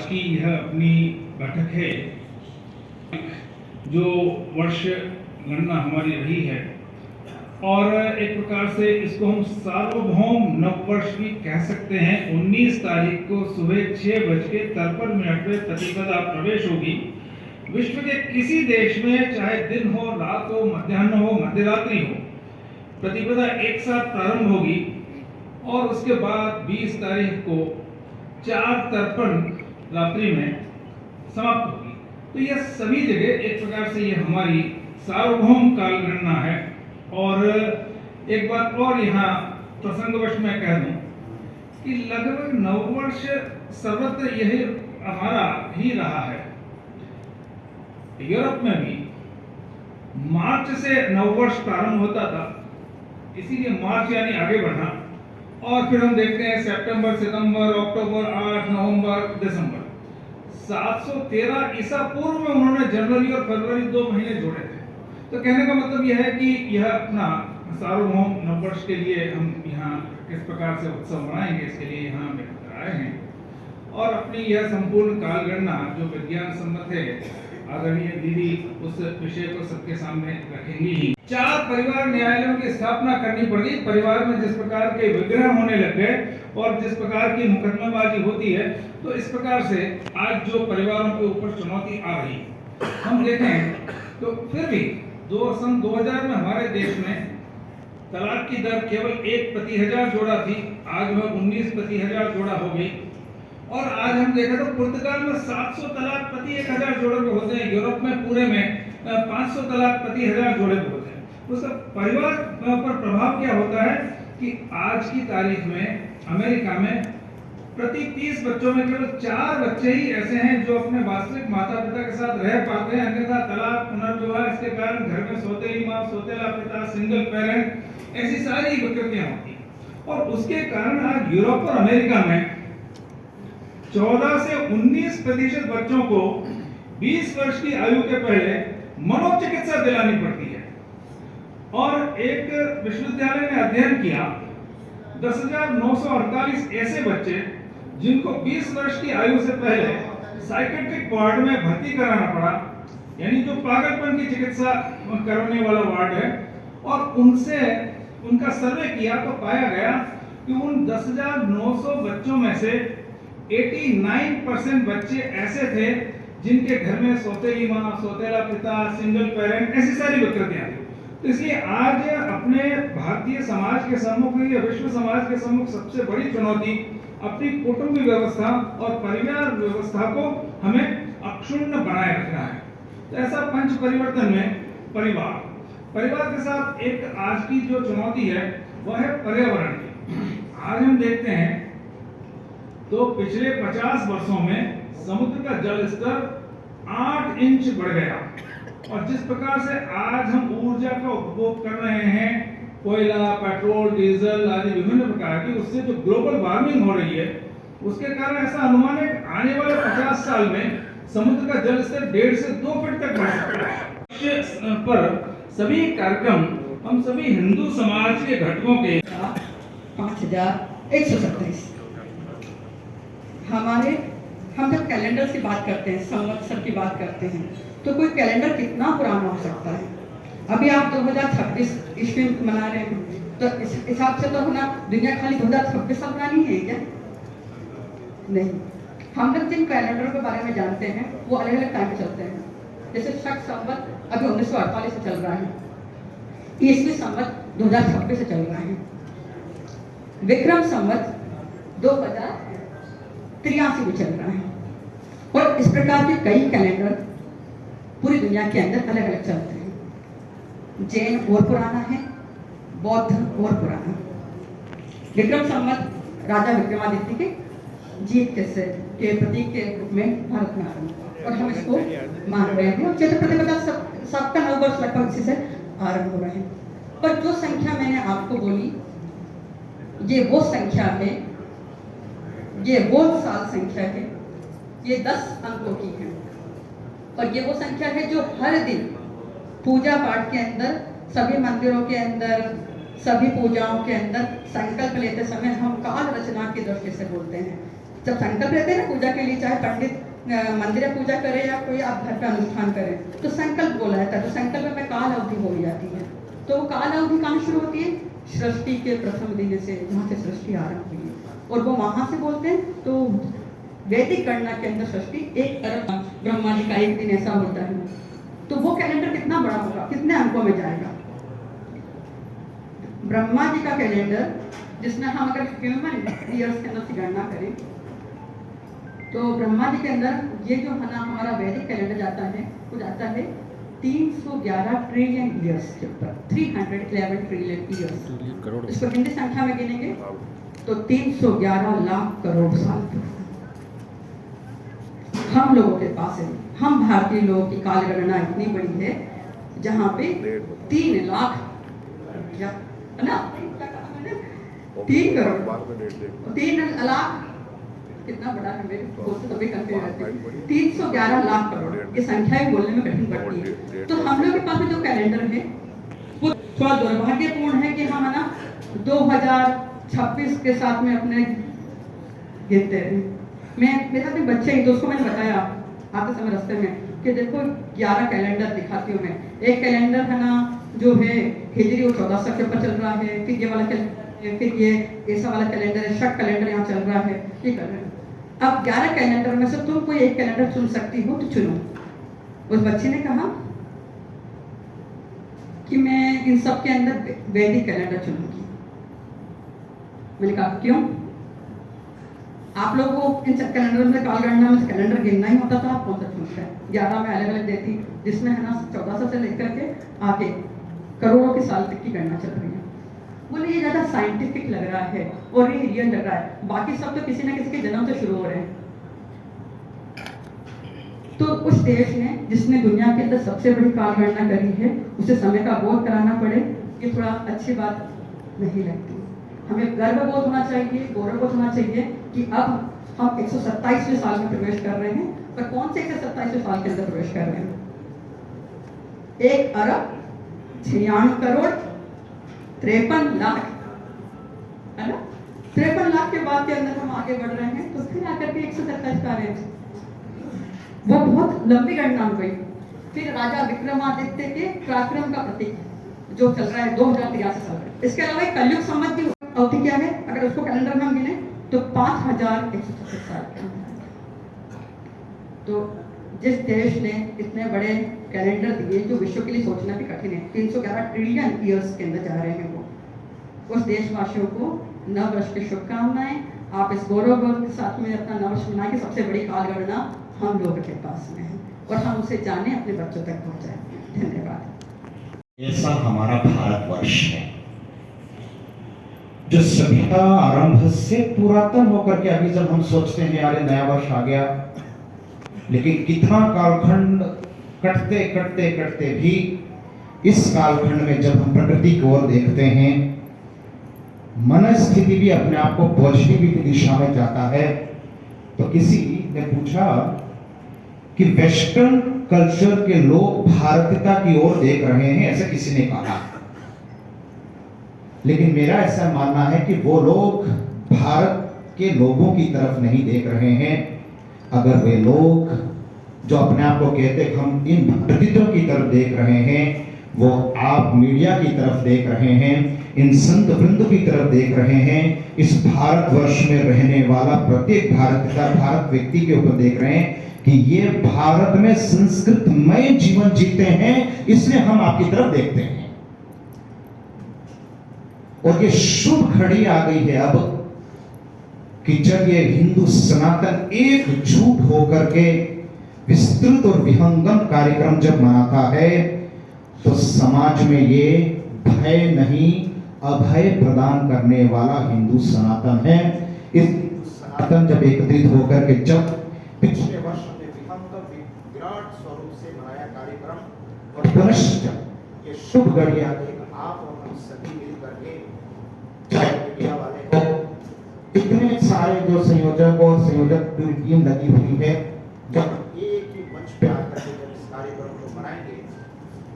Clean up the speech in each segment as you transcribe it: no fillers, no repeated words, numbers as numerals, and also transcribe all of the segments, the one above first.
की यह अपनी बैठक है, जो वर्ष गणना हमारी रही है, और एक प्रकार से इसको हम सार्वभौम नववर्ष भी कह सकते हैं। 19 तारीख को सुबह 6:53 पे प्रतिपदा प्रवेश होगी। विश्व के किसी देश में चाहे दिन हो, रात हो, मध्याह्न हो, मध्यरात्रि हो, प्रतिपदा एक साथ प्रारंभ होगी और उसके बाद 20 तारीख को 4:53 रात्रि में समाप्त होगी। तो यह सभी जगह एक प्रकार से ये हमारी सार्वभौम काल गणना है। और एक बात और यहाँ प्रसंगवश मैं कह दूं कि लगभग नववर्ष सर्वत्र यही हमारा ही रहा है। यूरोप में भी मार्च से नववर्ष प्रारंभ होता था, इसीलिए मार्च यानी आगे बढ़ना, और फिर हम देखते हैं सितंबर, अक्टूबर, 8, नवंबर, दिसंबर। 713 ईसा पूर्व में उन्होंने जनवरी और फरवरी 2 महीने जोड़े थे। तो कहने का मतलब यह है कि यह अपना सार्वभौम नववर्ष के लिए हम यहाँ किस प्रकार से उत्सव मनाएंगे, इसके लिए यहाँ हम एकत्र आए हैं और अपनी यह संपूर्ण काल गणना जो विज्ञान सम्मत है, आदरणीय दीदी उस विषय को सबके सामने रखेंगी ही। 4 परिवार न्यायालयों की स्थापना करनी पड़ी। परिवार में जिस प्रकार के विग्रह होने लग गए और जिस प्रकार की मुकदमेबाजी होती है, तो इस प्रकार से आज जो परिवारों के ऊपर चुनौती आ रही है, हम देखें तो फिर भी सन 2000 में हमारे देश में तलाक की दर केवल 1 प्रति 1000 जोड़ा थी, आज वह 19 प्रति 1000 जोड़ा हो गई। और आज हम देखें तो पुर्तगाल में 700 तलाक प्रति 1000 जोड़े पे होते हैं, यूरोप में पूरे में 500 तलाक प्रति 1000 जोड़े पे होते हैं। उसका परिवार पर प्रभाव क्या होता है कि आज की तारीख में अमेरिका में प्रति 30 बच्चों में केवल 4 बच्चे ही ऐसे हैं जो अपने वास्तविक माता पिता के साथ रह पाते हैं, अन्यथा तलाक, पुनर्विवाह, इसके कारण घर में सौतेली माँ, सौतेला पिता, सिंगल पेरेंट, ऐसी सारी विकृतियां होती हैं। और उसके कारण आज यूरोप और अमेरिका में 14 से 19% बच्चों को 20 वर्ष की आयु के पहले मनोचिकित्सा दिलानी पड़ती है। और एक विश्वविद्यालय ने अध्ययन किया, 10,948 ऐसे बच्चे जिनको 20 वर्ष की आयु से पहले साइकेट्रिक वार्ड में भर्ती कराना पड़ा, यानी जो पागलपन की चिकित्सा करने वाला वार्ड है, और उनसे उनका सर्वे किया तो पाया गया कि उन 10,900 बच्चों में से 89% बच्चे ऐसे थे जिनके घर में सौतेली माँ, सौतेला पिता, सिंगल पेरेंट, ऐसी सारी विकृतियां थी। तो इसलिए आज अपने भारतीय समाज के सम्मुख या विश्व समाज के सम्मुख सबसे बड़ी चुनौती अपनी कुटुंब व्यवस्था और परिवार व्यवस्था को हमें अक्षुण्ण बनाए रखना है। तो ऐसा पंच परिवर्तन में परिवार के साथ एक आज की जो चुनौती है वह है पर्यावरण की। आज हम देखते हैं तो पिछले 50 वर्षों में समुद्र का जल स्तर 8 इंच बढ़ गया, और जिस प्रकार से आज हम ऊर्जा का उपभोग कर रहे हैं, कोयला, पेट्रोल, डीजल आदि विभिन्न प्रकार की, उससे जो ग्लोबल वार्मिंग हो रही है, उसके कारण ऐसा अनुमान है आने वाले 50 साल में समुद्र का जल स्तर 1.5 से 2 फीट तक बढ़ सकता है। पर सभी कार्यक्रम हम सभी हिंदू समाज के घटकों के 5127 हम जब कैलेंडर की बात करते हैं, संवत्सर की बात करते हैं, तो कोई कैलेंडर कितना पुराना हो सकता है। अभी आप 2026 ईस्वी मना रहे हैं, तो इस हिसाब से तो अपना दुनिया खाली 2026 साल पुरानी है क्या? नहीं, हम लोग जिन कैलेंडरों के बारे में जानते हैं वो अलग अलग टाइम चलते हैं। जैसे शक संवत अभी 1948 से चल रहा है, ईस्वी संवत 2026 से चल रहा है, विक्रम संवत 2083 में चल रहा है, और इस प्रकार के कई कैलेंडर पूरी दुनिया के अंदर अलग अलग चलते हैं। जैन और पुराना है, बौद्ध और पुराना। विक्रम संवत राजा विक्रमादित्य के जीत के प्रतीक के रूप में भारत में आरंभ, और हम इसको मान रहे हैं, और चैत्र प्रतिपदा सबका नववर्ष लगभग इसी से आरंभ हो रहे हैं। पर जो संख्या मैंने आपको बोली, ये वो संख्या है, ये वो साल संख्या है, ये 10 अंकों की है, और ये वो संख्या है जो हर दिन पूजा पाठ के अंदर, सभी मंदिरों के अंदर, सभी पूजाओं के अंदर संकल्प लेते समय हम काल रचना की दृष्टि से बोलते हैं जब संकल्प रहते हैं ना पूजा के लिए, चाहे पंडित मंदिर में पूजा करे या कोई आप घर पे अनुष्ठान करें, तो संकल्प बोला जाता है। तो संकल्प में काल अवधि हो जाती है। तो वो काल अवधि कहाँ शुरू होती है? सृष्टि के प्रथम दिन से, जहाँ से सृष्टि आरंभ हुई है, और वो वहां से बोलते हैं। तो वैदिक गणना के अंदर सृष्टि 1 अरब ब्रह्मा जी का एक दिन ऐसा होता है। तो वो कैलेंडर कितना बड़ा होगा, कितने अंकों में जाएगा? ब्रह्मा जी का कैलेंडर, जिसमें हम अगर ह्यूमन ईयर्स के अंदर से गणना करें, तो ब्रह्मा जी के अंदर ये जो है ना हमारा वैदिक कैलेंडर जाता है, वो जाता है 311 ट्रिलियन ईयर्स के ऊपर, 311 ट्रिलियन ईयर्स। इसको हिंदी संख्या में गिनेंगे तो 311 लाख करोड़ साल। हम लोगों के पास है, हम भारतीय लोगों की काल गणना इतनी बड़ी है, जहाँ पे 3 लाख, क्या है ना, 3 करोड़, 3 लाख कितना बड़ा है, मेरे को तो कभी कंफ्यूज रहती है। 311 लाख करोड़, ये संख्या भी बोलने में कठिन पड़ती है। तो हम लोग के पास जो कैलेंडर है वो थोड़ा दुर्भाग्यपूर्ण है कि हम है ना 2026 के साथ में अपने गिनते हैं। मेरे अपने बच्चे हैं, तो उसको मैंने बताया आते समय रास्ते में कि देखो 11 कैलेंडर दिखाती हूँ मैं। एक कैलेंडर है ना जो है हिजरी, वो 1400 के ऊपर चल रहा है, फिर ये वाला कैलेंडर, फिर ये ऐसा वाला कैलेंडर है, शक कैलेंडर यहाँ चल रहा है, ये कर रहे हैं। अब 11 कैलेंडर में से तुम कोई एक कैलेंडर चुन सकती हो, तो चुनो। उस बच्चे ने कहा कि मैं इन सब के अंदर वैदिक कैलेंडर चुनूंगी। मैंने कहा क्यों? आप लोगों को इन सब कैलेंडर में काल गणना में कैलेंडर गिनना ही होता था, आप कौन सा चुनते हैं? 11 में अलग अलग देती, जिसमें है ना 1400 से लेकर के आगे करोड़ों के साल तक की गणना चल रही है। बोले ये ज्यादा साइंटिफिक लग रहा है और ये रियल लग रहा है, बाकी सब तो किसी ना किसी के जन्म से शुरू हो रहे हैं। तो उस देश ने जिसने दुनिया के अंदर सबसे बड़ी काल गणना करी है, उसे समय का बोध कराना पड़े, ये थोड़ा अच्छी बात नहीं लगती। हमें गर्व बोध होना चाहिए, गौरव बोध होना चाहिए कि अब हम 127वें साल में प्रवेश कर रहे हैं। पर कौन से 127वें साल के अंदर प्रवेश कर रहे हैं? 1 अरब 96 करोड़ 53 लाख, है ना? 53 लाख के बाद के अंदर हम आगे बढ़ रहे हैं, तो फिर आकर के 127 का रेंज, वो बहुत लंबी गणना हो गई। फिर राजा विक्रमादित्य के पराक्रम का प्रतीक जो चल रहा है 2083 साल में। इसके अलावा एक कलयुग संवत की अवधि क्या है, अगर उसको कैलेंडर में हम गिने तो 5136 साल का। तो जिस देश ने इतने बड़े कैलेंडर दिए जो विश्व के लिए सोचना भी कठिन है, 311 ट्रिलियन ईयर्स के अंदर जा रहे हैं वो, उस देशवासियों को नव वर्ष की शुभकामनाएं। आप इस गौरव के साथ में अपना नव वर्ष मनाएं कि सबसे बड़ी काल गणना हम लोगों के पास में है और हम उसे जाने, अपने बच्चों तक पहुंचाएं। धन्यवाद। ऐसा हमारा भारतवर्ष है जो सभ्यता आरंभ से पुरातन होकर के, अभी जब हम सोचते हैं अरे नया वर्ष आ गया, लेकिन कितना कालखंड कटते कटते कटते भी इस कालखंड में जब हम प्रकृति की ओर देखते हैं, मन स्थिति भी अपने आप को पॉजिटिव की दिशा में जाता है। तो किसी ने पूछा कि वेस्टर्न कल्चर के लोग भारतीयता की ओर देख रहे हैं, ऐसा किसी ने कहा। लेकिन मेरा ऐसा मानना है कि वो लोग भारत के लोगों की तरफ नहीं देख रहे हैं। अगर वे लोग जो अपने आप को कहते हैं हम इन भारतीयों की तरफ देख रहे हैं, वो आप मीडिया की तरफ देख रहे हैं, इन संत वृंद की तरफ देख रहे हैं, इस भारतवर्ष में रहने वाला प्रत्येक भारत व्यक्ति के ऊपर देख रहे हैं कि ये भारत में संस्कृतमय जीवन जीते हैं, इसलिए हम आपकी तरफ देखते हैं। और ये शुभ घड़ी आ गई है अब कि जब ये हिंदू सनातन एकजुट होकर के विस्तृत और विहंगम कार्यक्रम जब मनाता है, तो समाज में ये भय नहीं अभय प्रदान करने वाला हिंदू सनातन है। इस हिंदू सनातन जब एकत्रित होकर के जब पिछले वर्ष में विहंगम विराट स्वरूप से मनाया कार्यक्रम, और पुनश्च ये शुभ घड़ी आ गई, आप और हम सभी मिलकर के मीडिया वाले को इतने सारे जो संयोजक और संयोजक टीम लगी हुई है, जब एक ही मंच पे आकर के जब इस कार्यक्रम को मनाएंगे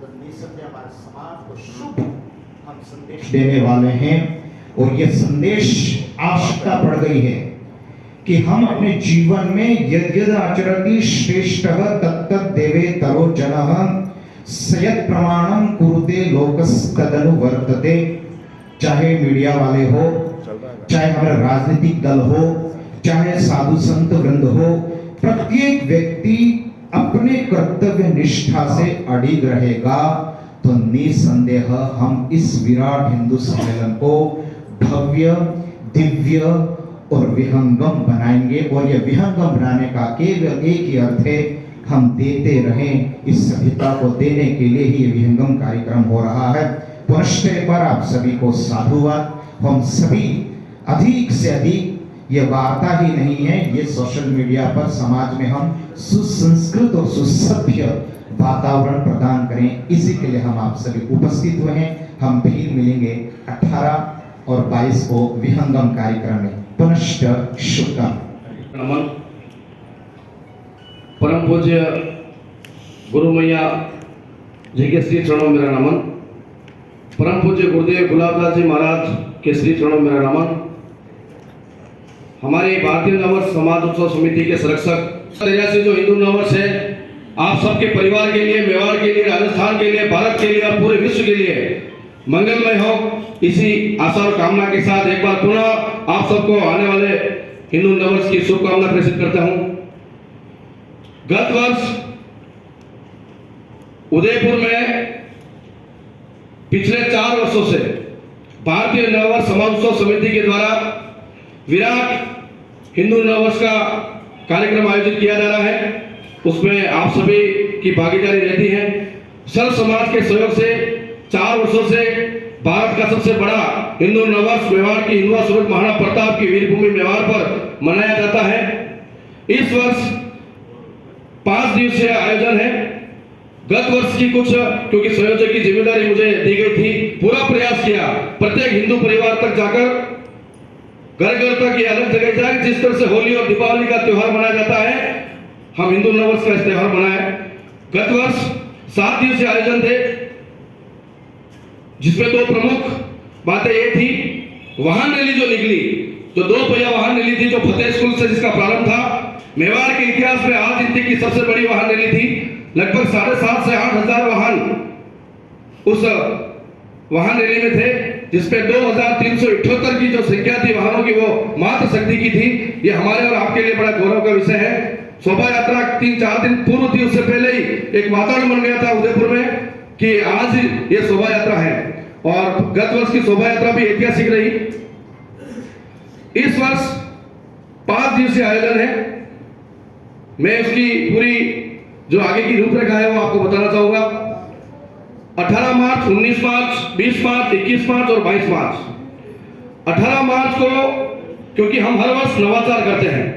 तो निसंदेह हमारे समाज को शुभ हम संदेश देने वाले हैं। और ये संदेश आवश्यकता पड़ गई है कि हम अपने जीवन में यद् यद् आचरति श्रेष्ठः तत्तद् देवे तरो जनः सयत् प्रमाणम कुरुते लोकस्तदनु वर्तते। चाहे मीडिया वाले हो, चाहे हमारा राजनीतिक दल हो, चाहे साधु संत वृंद हो, प्रत्येक व्यक्ति अपने कर्तव्य निष्ठा से अडिग रहेगा तो निसंदेह हम इस विराट हिंदू सम्मेलन को भव्य, दिव्य और विहंगम बनाएंगे। और यह विहंगम बनाने का केवल एक ही अर्थ है, हम देते रहें। इस सभ्यता को देने के लिए ही यह विहंगम कार्यक्रम हो रहा है। पुनश्च एक बार आप सभी को साधुवाद। हम सभी अधिक से अधिक, ये वार्ता ही नहीं है, ये सोशल मीडिया पर समाज में हम सुसंस्कृत और सुसभ्य वातावरण प्रदान करें, इसी के लिए हम आप सभी उपस्थित हुए हैं। हम फिर मिलेंगे 18 और 22 को विहंगम कार्यक्रम में। पुनश्च शुभकामनाएं। नमन। परम पूज्य गुरु मैया जी के श्री चरणों में मेरा नमन। परम पूज्य गुरुदेव गुलाबदास जी महाराज के श्री चरणों में मेरा नमन। हमारी भारतीय नववर्ष समाज उत्सव समिति के संरक्षक 83 जो हिंदू नववर्ष है, आप सबके परिवार के लिए, मेवाड़ के लिए, राजस्थान के लिए, भारत के लिए और पूरे विश्व के लिए मंगलमय हो, इसी आशा और कामना के साथ एक बार पुनः आप सबको आने वाले हिंदू नववर्ष की शुभकामना प्रेषित करता हूं। गत वर्ष उदयपुर में पिछले 4 वर्षों से भारतीय नववर्ष समाज उत्सव समिति के द्वारा विराट हिंदू नववर्ष का कार्यक्रम आयोजित किया जा रहा है। उसमें आप सभी की भागीदारी रहती है। सर्व समाज के सहयोग से 4 वर्षों से भारत का सबसे बड़ा हिंदू नववर्ष मेवाड़ की हिंदुआ सूरज महाराणा प्रताप की वीरभूमि मेवाड़ पर मनाया जाता है। इस वर्ष 5 दिवसीय आयोजन है। गत वर्ष की कुछ, क्योंकि संयोजक की जिम्मेदारी मुझे दी गई थी, पूरा प्रयास किया प्रत्येक हिंदू परिवार तक जाकर, घर घर तक ये अलग जगह जाए। जिस तरह से होली और दीपावली का त्योहार मनाया जाता है, हम हिंदू नववर्ष का त्योहार मनाए। गत वर्ष 7 दिवसीय आयोजन थे, जिसमें 2 प्रमुख बातें ये थी, वाहन रैली जो निकली, जो 2 पहिया वाहन रैली थी, जो फतेह स्कूल से जिसका प्रारंभ था। मेवाड़ के इतिहास में आज तक की सबसे बड़ी वाहन रैली थी। लगभग 7,500 से 8,000 वाहन उस वाहन रैली में थे, जिसपे 2,378 की जो संख्या थी वाहनों की, वो मात्र शक्ति की थी। ये हमारे और आपके लिए बड़ा गौरव का विषय है। शोभा यात्रा 3-4 दिन पूर्व थी, उससे पहले ही एक वातावरण बन गया था उदयपुर में कि आज ये शोभा यात्रा है। और गत वर्ष की शोभा यात्रा भी ऐतिहासिक रही। इस वर्ष 5 दिवसीय आयोजन है। मैं उसकी पूरी जो आगे की रूपरेखा है वो आपको बताना चाहूंगा। 18 मार्च, 19 मार्च, 20 मार्च, 21 मार्च और 22 मार्च। 18 मार्च को, क्योंकि हम हर वर्ष नवाचार करते हैं,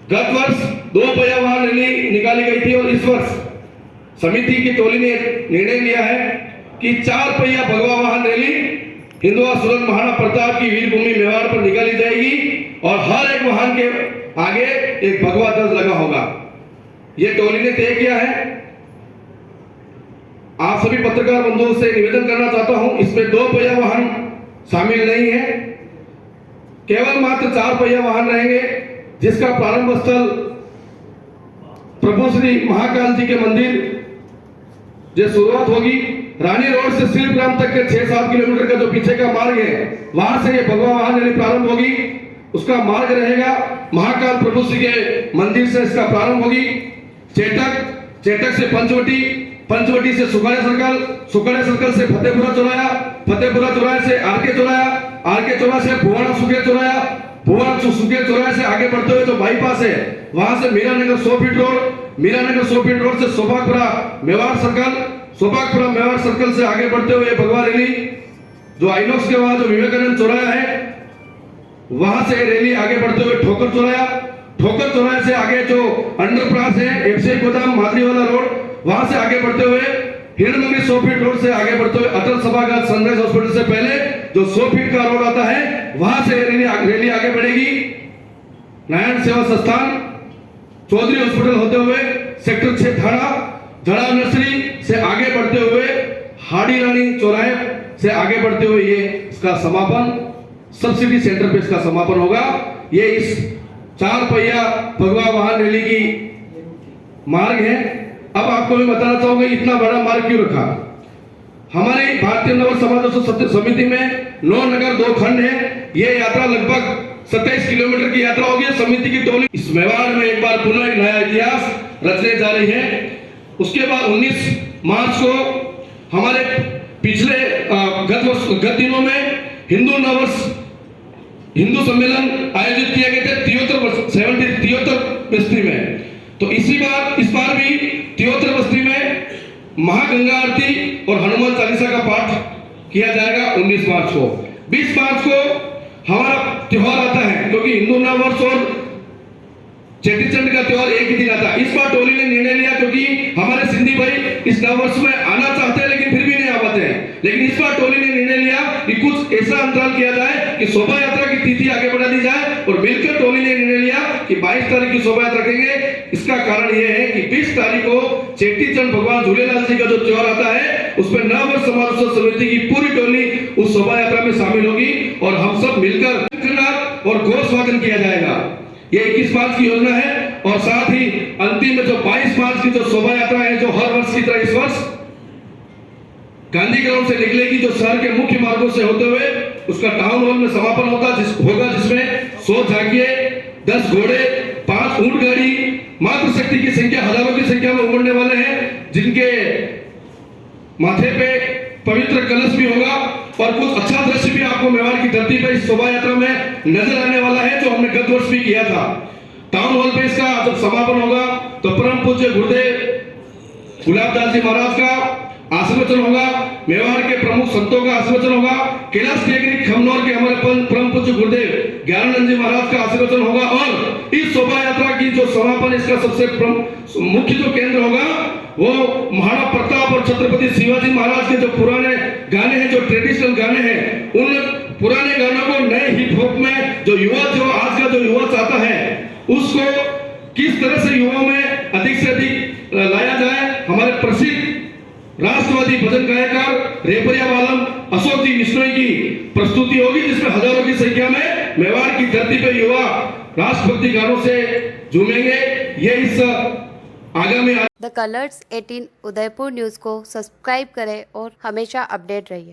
गत वर्ष 2 पहिया वाहन रैली निकाली गई थी और इस वर्ष समिति की टोली ने निर्णय लिया है कि 4 पहिया भगवा वाहन रैली हिंदुआ सूरज महाराणा प्रताप की वीरभूमि मेवाड़ पर निकाली जाएगी और हर एक वाहन के आगे एक भगवा ध्वज लगा होगा। यह टोली ने तय किया है। आप सभी पत्रकार बंधुओं से निवेदन करना चाहता हूं, इसमें 2 पहिया वाहन शामिल नहीं है, केवल मात्र 4 पहिया वाहन रहेंगे, जिसका प्रारंभ स्थल प्रभु श्री महाकाल जी के मंदिर जो शुरुआत होगी, रानी रोड से शिल्पग्राम तक के 6-7 किलोमीटर का जो पीछे का मार्ग है, वहां से ये भगवा वाहन रैली प्रारंभ होगी। उसका मार्ग रहेगा महाकाल प्रभु श्री के मंदिर से इसका प्रारंभ होगी। चेटक से पंचवटी से सुखाड़े सर्कल से फतेहपुरा चौराया से आरके चौराया से भुवाना सुखे चौराया से आगे बढ़ते हुए जो बाईपास है, वहां से मीरानगर 100 फीट रोड से सोभागपुरा मेवाड़ सर्कल से आगे बढ़ते हुए भगवा रैली जो आइनॉक्स के वहां जो विवेकानंद चौराया है, वहां से रैली आगे बढ़ते हुए ठोकर चौराया से आगे जो अंडरपास है, एफसी गोदाम मादरीवाला रोड, वहां से आगे बढ़ते हुए हिरणमंगरी 100 फीट रोड से आगे बढ़ते हुए अटल सभागार सनराइज हॉस्पिटल से पहले जो 100 फीट का रोड आता है, वहां से रैली आगे बढ़ेगी। नारायण सेवा संस्थान चौधरी हॉस्पिटल होते हुए सेक्टर 6 धड़ा नर्सरी से आगे बढ़ते हुए हाड़ी रानी चौराहे से आगे बढ़ते हुए ये इसका समापन सब्सिडी सेंटर पे इसका समापन होगा। ये इस 4 पहिया भगवा वाहन रैली की मार्ग है। अब आपको मैं बताना चाहूंगा इतना बड़ा मार्ग क्यों रखा। हमारे भारतीय नगर समाज समिति में 9 नगर 2 खंड है। ये यात्रा लगभग 27 किलोमीटर की यात्रा होगी। समिति की टोली इस मेवाड़ में एक बार पुनः एक नया इतिहास रचने जा रही है। उसके बाद 19 मार्च को हमारे पिछले गत दिनों में हिंदू सम्मेलन आयोजित किए गए थे 73 बस्ती में। तो इस बार भी 73 बस्ती में महागंगा आरती और हनुमान चालीसा का पाठ किया जाएगा 19 मार्च को। 20 मार्च को हमारा त्योहार आता है, क्योंकि हिंदू नववर्ष और चेटीचंड का त्योहार एक ही दिन आता है। इस बार टोली ने निर्णय लिया, क्योंकि हमारे सिंधी भाई इस नववर्ष में आना चाहते हैं लेकिन फिर भी नहीं आ पाते हैं, लेकिन इस बार टोली ने निर्णय लिया कि कुछ ऐसा अंतराल किया जाए कि शोभा यात्रा की तिथि आगे बढ़ा दी जाए। और मिलकर टोली ने निर्णय लिया कि 22 तारीख की शोभा यात्रा रखेंगे। इसका कारण यह है कि 20 तारीख को चेटीचंड भगवान झूलेलाल जी का जो त्योहार आता है, उसमें नववर्ष समारोह समिति की पूरी टोली उस शोभा यात्रा में शामिल होगी और हम सब मिलकर और घोष वादन किया जाएगा। ये 21 मार्च की योजना है। और साथ ही अंतिम में जो 22 मार्च की जो शोभा यात्रा है, जो हर वर्ष की तरह इस वर्ष गांधी ग्राउंड से निकलेगी, जो शहर के मुख्य मार्गों से होते हुए उसका टाउन हॉल में समापन होगा, जिसमें 100 झांकिए, 10 घोड़े, 5 ऊंट गाड़ी, मातृशक्ति की संख्या हजारों की संख्या में उमड़ने वाले हैं, जिनके माथे पे पवित्र कलश भी होगा। और कुछ अच्छा दृश्य भी आपको मेवाड़ की धरती पर इस शोभा यात्रा में नजर आने वाला है, जो हमने गत वर्ष भी किया था। टाउन हॉल पे इसका जब समापन होगा तो परम पूज्य गुरुदेव गुलाबदास जी महाराज का आशीर्वचन होगा, मेवाड़ के प्रमुख संतों का आशीर्वचन होगा, कैलाश टेकरी खमनौर के हमारे परम पूज्य गुरुदेव ज्ञानानंद जी महाराज का आशीर्वचन होगा। और इस शोभा यात्रा की जो समापन, इसका सबसे मुख्य जो केंद्र होगा वो महाराणा प्रताप और छत्रपति शिवाजी महाराज के जो पुराने गाने हैं, जो ट्रेडिशनल गाने हैं, उन पुराने गानों को नए हिप हॉप में जो आज का जो युवा चाहता है, उसको किस तरह से युवाओं में अधिक से अधिक लाया जाए। हमारे प्रसिद्ध राष्ट्रवादी भजन गायकार रेपरिया वालम अशोक जी विश्नोई की प्रस्तुति होगी, जिसमें हजारों की संख्या में मेवाड़ की धरती पर युवा राष्ट्रभक्ति गानों से झूमेंगे। ये इस आगामी द कलर्स 18 उदयपुर न्यूज़ को सब्सक्राइब करें और हमेशा अपडेट रहिए।